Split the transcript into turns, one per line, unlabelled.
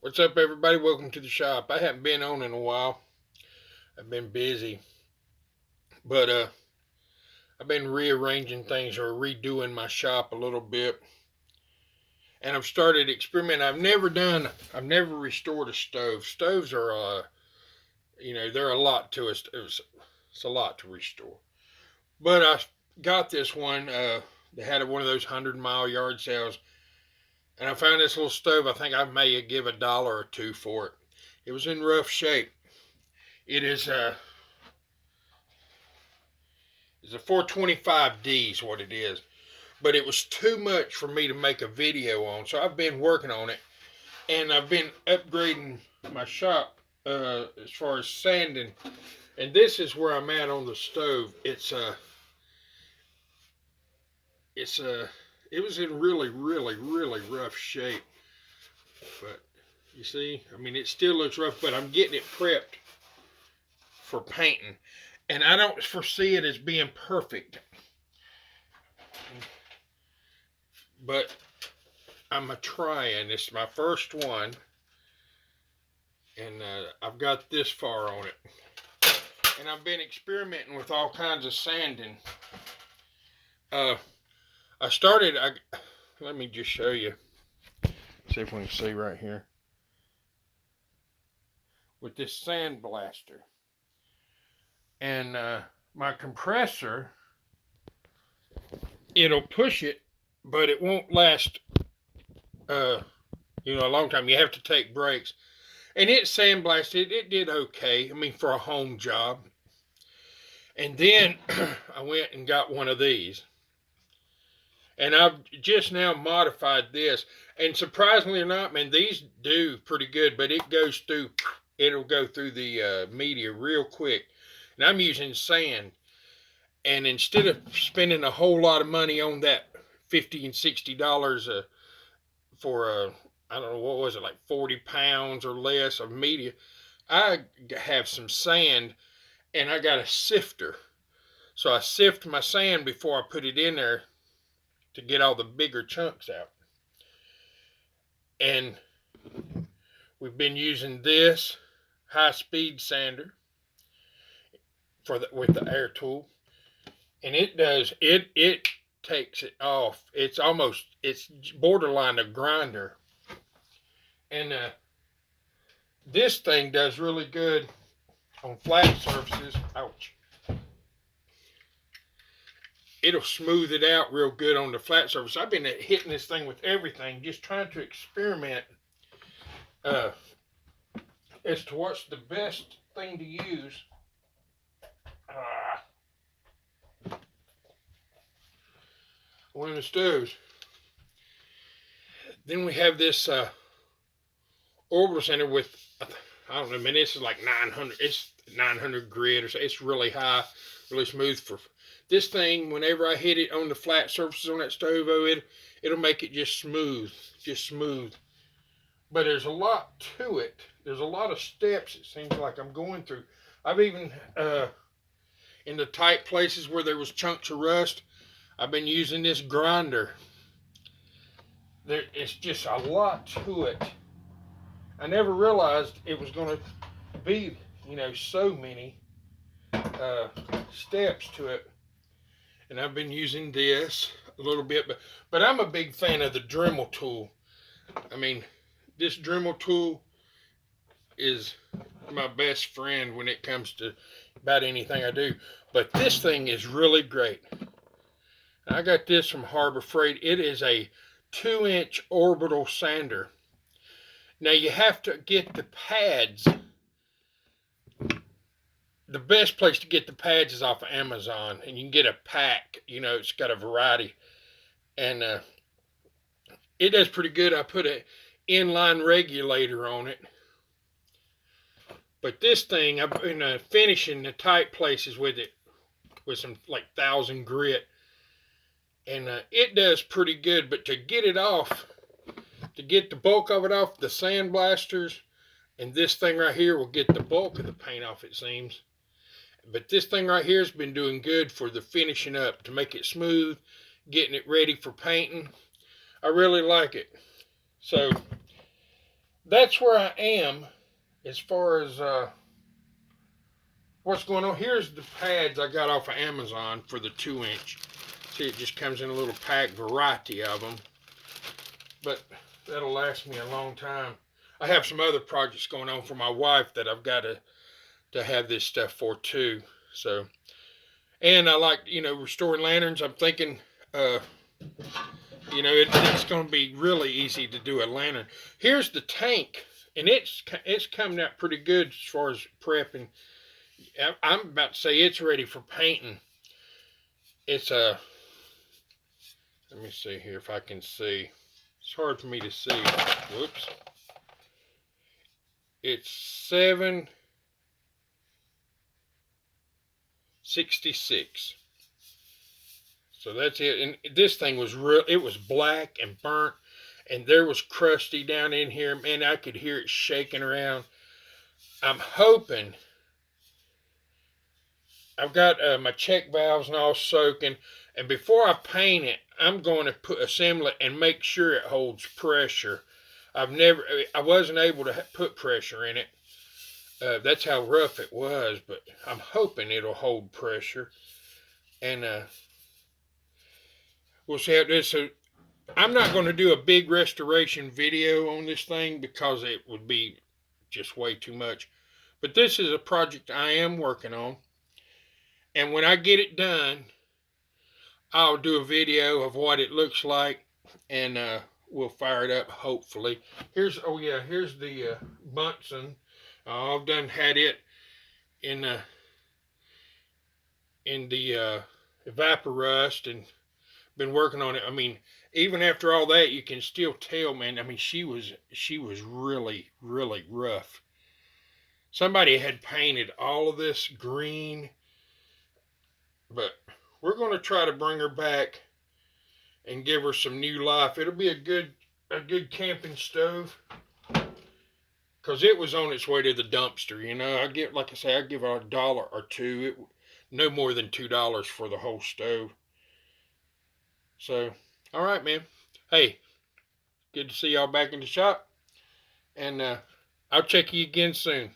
What's up, everybody? Welcome to the shop. I haven't been on in a while. I've been busy, but I've been rearranging things or redoing my shop a little bit, and I've started experimenting. I've never restored a stove. Stoves are, they're a lot to us. It's a lot to restore. But I got this one. They had one of those 100-mile yard sales, and I found this little stove. I think I may give $1 or $2 for it. It was in rough shape. It is It's a 425D is what it is. But it was too much for me to make a video on. So I've been working on it. And I've been upgrading my shop as far as sanding. And this is where I'm at on the stove. It was in really, really, really rough shape. But you see, I mean, it still looks rough, but I'm getting it prepped for painting. And I don't foresee it as being perfect. But I'm trying. It's my first one. And I've got this far on it. And I've been experimenting with all kinds of sanding. Let me just show you. See if we can see right here. With this sand blaster. And my compressor, it'll push it, but it won't last, a long time. You have to take breaks. And it sandblasted. It did okay. I mean, for a home job. And then I went and got one of these. And I've just now modified this. And surprisingly or not, man, these do pretty good. But it'll go through the media real quick. And I'm using sand. And instead of spending a whole lot of money on that $50 and $60 for I don't know, what was it, like 40 pounds or less of media, I have some sand and I got a sifter. So I sift my sand before I put it in there to get all the bigger chunks out. And we've been using this high-speed sander with the air tool. And it takes it off. It's borderline a grinder. And this thing does really good on flat surfaces. Ouch. It'll smooth it out real good on the flat surface. I've been hitting this thing with everything, just trying to experiment as to what's the best thing to use. One of the stoves. Then we have this orbital sander with, I don't know, man, this is like 900. It's 900 grit or so. It's really high, really smooth. For this thing, whenever I hit it on the flat surfaces on that stove, it'll make it just smooth. But there's a lot to it. There's a lot of steps it seems like I'm going through. I've even, in the tight places where there was chunks of rust, I've been using this grinder. It's just a lot to it. I never realized it was going to be, so many steps to it. And I've been using this a little bit, but I'm a big fan of the Dremel tool. I mean, this Dremel tool is my best friend when it comes to about anything I do. But this thing is really great. I got this from Harbor Freight. It is a 2-inch orbital sander. Now you have to get the pads. The best place to get the pads is off of Amazon, and you can get a pack. It's got a variety, and it does pretty good. I put an inline regulator on it, but this thing I've been finishing the tight places with it with some like 1,000 grit, and it does pretty good. But to get it off, to get the bulk of it off, the sandblasters and this thing right here will get the bulk of the paint off, it seems. But this thing right here has been doing good for the finishing up, to make it smooth, getting it ready for painting. I really like it. So that's where I am as far as what's going on. Here's the pads I got off of Amazon for the 2 inch. See, it just comes in a little pack variety of them, but that'll last me a long time. I have some other projects going on for my wife that I've got to have this stuff for too. So, and I like restoring lanterns. I'm thinking, uh, it's going to be really easy to do a lantern. Here's the tank, and it's coming out pretty good as far as prepping. I'm about to say it's ready for painting. It's a let me see here if I can see. It's hard for me to see. Whoops. It's 766. So that's it. And this thing was real. It was black and burnt, and there was crusty down in here. Man, I could hear it shaking around. I'm hoping. I've got my check valves and all soaking, and before I paint it, I'm going to assemble it and make sure it holds pressure. I wasn't able to put pressure in it. That's how rough it was, but I'm hoping it'll hold pressure, and we'll see how it is. So I'm not going to do a big restoration video on this thing because it would be just way too much. But this is a project I am working on, and when I get it done, I'll do a video of what it looks like, and we'll fire it up hopefully. Here's the Bunsen. I've done had it in the evaporust and been working on it. I mean, even after all that, you can still tell, man. I mean, she was really really rough. Somebody had painted all of this green, but we're going to try to bring her back and give her some new life. It'll be a good camping stove because it was on its way to the dumpster. Like I say, I give her $1 or two. No more than $2 for the whole stove. So, all right, man. Hey, good to see y'all back in the shop, and I'll check you again soon.